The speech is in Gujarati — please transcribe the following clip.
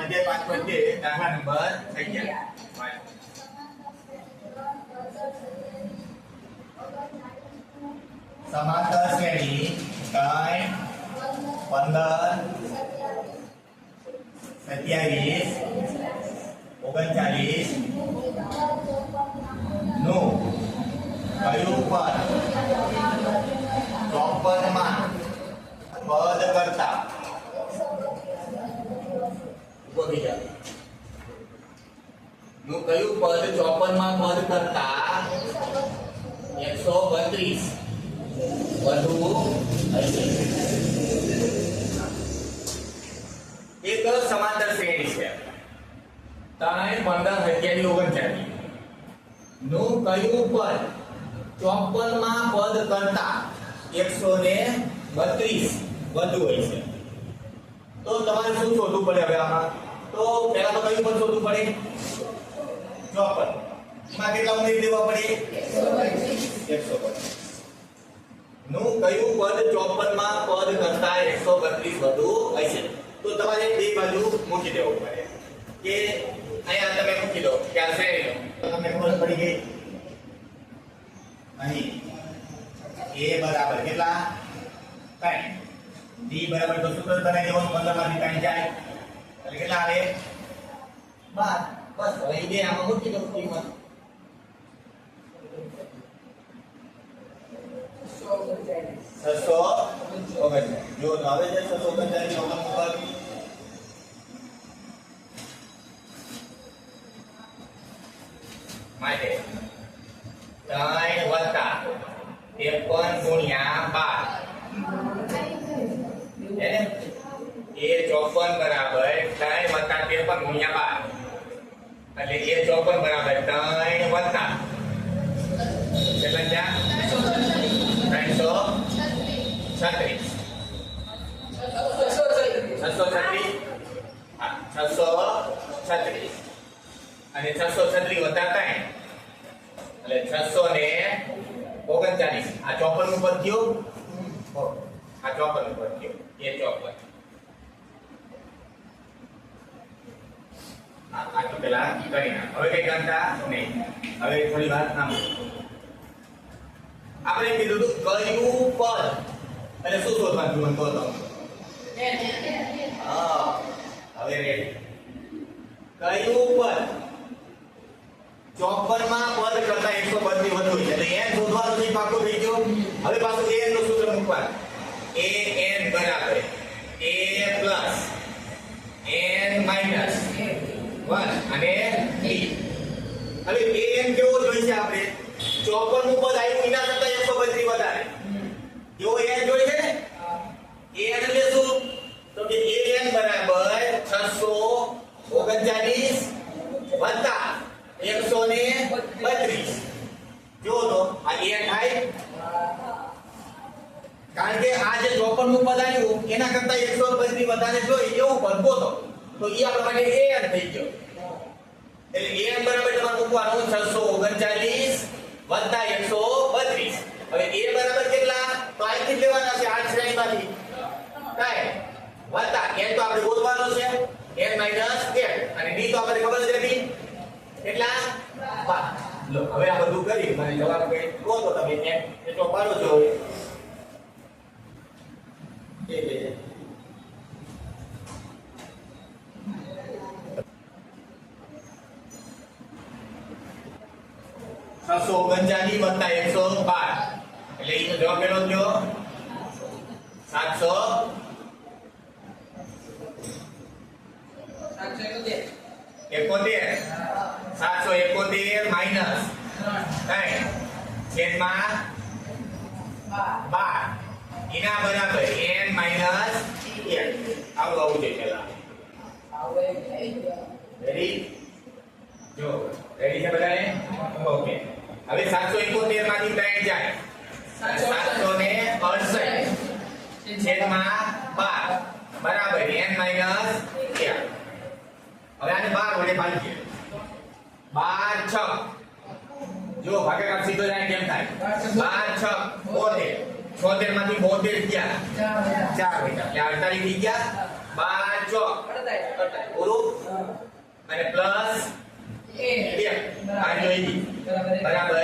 સ્વાધ્યાય 5 પર દાખલા નંબર 11 સમાંતર શ્રેણી 3 15 27 39 નું કયું પદ 54 માં પદ કરતા નું કયું પદ 54 માં પદ કરતા 132 વધુ હશે? એક સમાંતર શ્રેણી છે 3 15 27 39 નું કયું પદ 54 માં પદ કરતા 132 વધુ હોય છે. તો તમારે શું શોધવું પડે હવે આમાં? તો પહેલા તો કયું પદ શોધવું પડે? 54 માં કેટલા ઉમેરી દેવા પડે? 132 નું કયું પદ 54 માં પદ કરતા 132 વધુ હશે? તો તમારે બે બાજુ મૂકી દેવું પડે કે અહીંયા તમે મૂકી દો કે આ શ્રેણી લો તમને ખબર પડી ગઈ. અહીં a બરાબર કેટલા? 3. d બરાબર તો સૂત્ર બનાવી દેવાનું 15 માંથી 3 જાય એટલે કેટલા આવે? 12. બસ હવે બે આમાં મૂકી દો કિંમત 639. જો હવે જે 639 નો અંક પર માટે 3 વત્તા 53 ગુણ્યા 12 એને એ 54 બરાબર 3 વત્તા 53 ગુણ્યા 12 એટલે એ 54 બરાબર 3 વત્તા કેટલા થયા? 336 636 હા 636 અને 636 વત્તા 3 એટલે 639 આ 54 નું પદ થયું. આ 54 નું પદ થયું એ 54 આ તો પેલા કરી નાખ. હવે કઈ ગણતા નહીં. હવે થોડી વાત આમ આપણે કીધું હતું કયું પદ એટલે શું શોધવાનું મને કહો તો. હા હવે રેડી. કયું પદ 54 માં પદ કરતા 132 વધુ છે એટલે n શોધવાનું છે. પાકું થઈ ગયું. હવે પાછું n નું સૂત્ર મૂકવાનું. an બરાબર a પ્લસ n માઈનસ 1 અને b. હવે an કેવો જોઈએ છે આપણે? 54 નું પદ આવ્યું એના કરતા 132 વધારે કેવો n જોઈએ છે ને. an એટલે શું? તો કે an બરાબર 639 વત્તા 132. જો તો આ an થાય કારણ કે આ જે 54 નું પદ આવ્યું એના કરતા 132 વધારે જોઈએ એવું પદ ગોતો તો એ આપણા માટે an થઈ ગયો. એટલે an બરાબર તમારે મૂકવાનું 639 વત્તા 132. હવે a બરાબર કેટલા? તો અહીંથી લેવાના છે આ શ્રેણીમાંથી કાય વત્તા n તો આપણે ગોતવાનો છે n માઈનસ 1 અને d તો આપણે ખબર જ હતી કેટલા? 12. લો હવે આ બધું કરી મને જવાબ કઈ ગોતો તમે n એટલો પાડો છો. એ બે 639 વત્તા 112 એટલે એનો જવાબ કેટલો થયો? 771 માઈનસ 3 છેદમાં 12 એના બરાબર n માઈનસ 1 આવું છે. પેલા રેડી? જો રેડી છે બધાને? ઓકે. હવે 771 માંથી 3 જાય 768 છેદમાં 12 બરાબર n માઈનસ 1. હવે આને 12 વડે ભાગીએ. 12 6 જો ભાગાકાર સીધો જાય કેમ થાય? 12 6 72 માંથી 72 ગયા 4 બેટા એટલે 48 થઈ ગયા 12 ચોક કટાય. પૂરું હા. અને પ્લસ એ. 1 આ જોઈ બરાબર